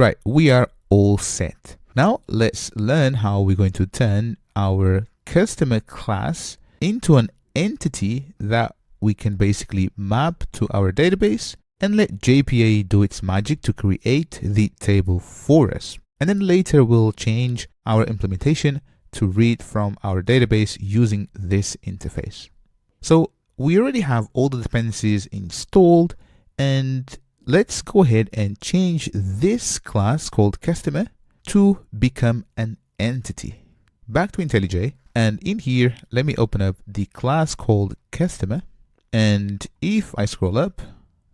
Right, we are all set. Now let's learn how we're going to turn our customer class into an entity that we can basically map to our database and let JPA do its magic to create the table for us. And then later we'll change our implementation to read from our database using this interface. So we already have all the dependencies installed, and let's go ahead and change this class called customer to become an entity. Back to IntelliJ, and in here, let me open up the class called customer. And if I scroll up,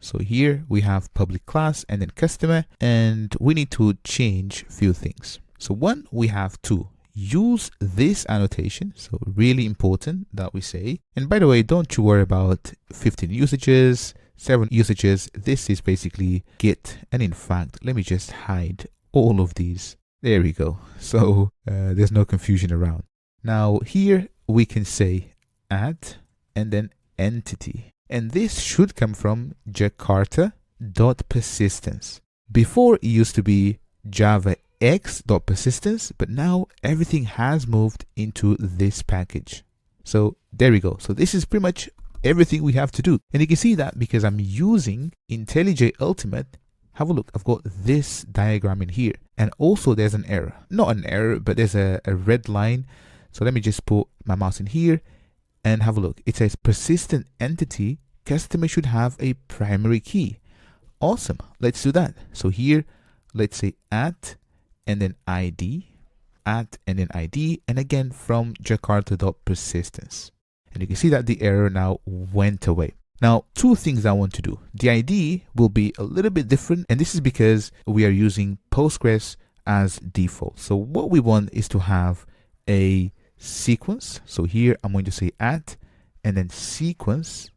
so here we have public class and then customer, and we need to change a few things. So one, we have to use this annotation. So really important that we say. And by the way, don't you worry about 15 usages, 7 usages. This is basically Git. And in fact, let me just hide all of these. There we go. So there's no confusion around. Now here we can say add and then entity. And this should come from Jakarta.persistence. Before it used to be javax.persistence, but now everything has moved into this package. So there we go. So this is pretty much everything we have to do. And you can see that because I'm using IntelliJ Ultimate. Have a look, I've got this diagram in here. And also there's an error. Not an error, but there's a red line. So let me just put my mouse in here and have a look. It says persistent entity, customer should have a primary key. Awesome, let's do that. So here, let's say at and then ID, at and then ID, and again from Jakarta.persistence. And you can see that the error now went away. Now, two things I want to do. The ID will be a little bit different, and this is because we are using Postgres as default. So what we want is to have a sequence. So here I'm going to say at and then sequence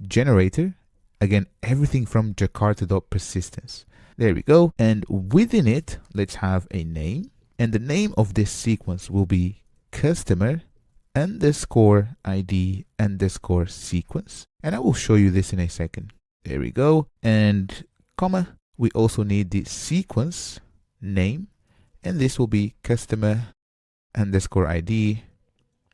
generator. Again, everything from Jakarta.persistence. There we go. And within it, let's have a name. And the name of this sequence will be customer underscore ID underscore sequence. And I will show you this in a second. There we go. And comma, we also need the sequence name. And this will be customer underscore ID,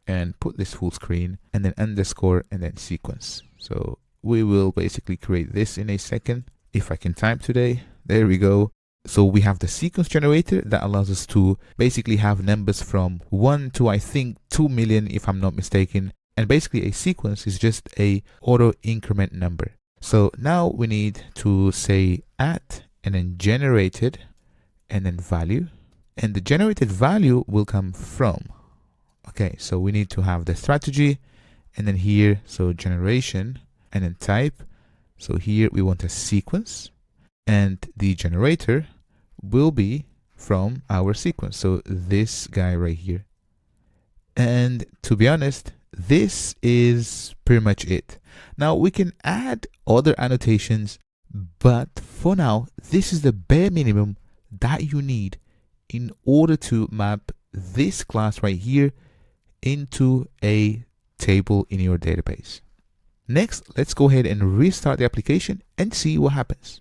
and put this full screen and then underscore and then sequence. So we will basically create this in a second. If I can type today, there we go. So we have the sequence generator that allows us to basically have numbers from 1 to I think 2 million if I'm not mistaken. And basically a sequence is just a auto increment number. So now we need to say at and then generated and then value. And the generated value will come from. Okay, so we need to have the strategy and then here, so generation and then type. So here we want a sequence and the generator will be from our sequence. So this guy right here. And to be honest, this is pretty much it. Now we can add other annotations, but for now, this is the bare minimum that you need in order to map this class right here into a table in your database. Next, let's go ahead and restart the application and see what happens.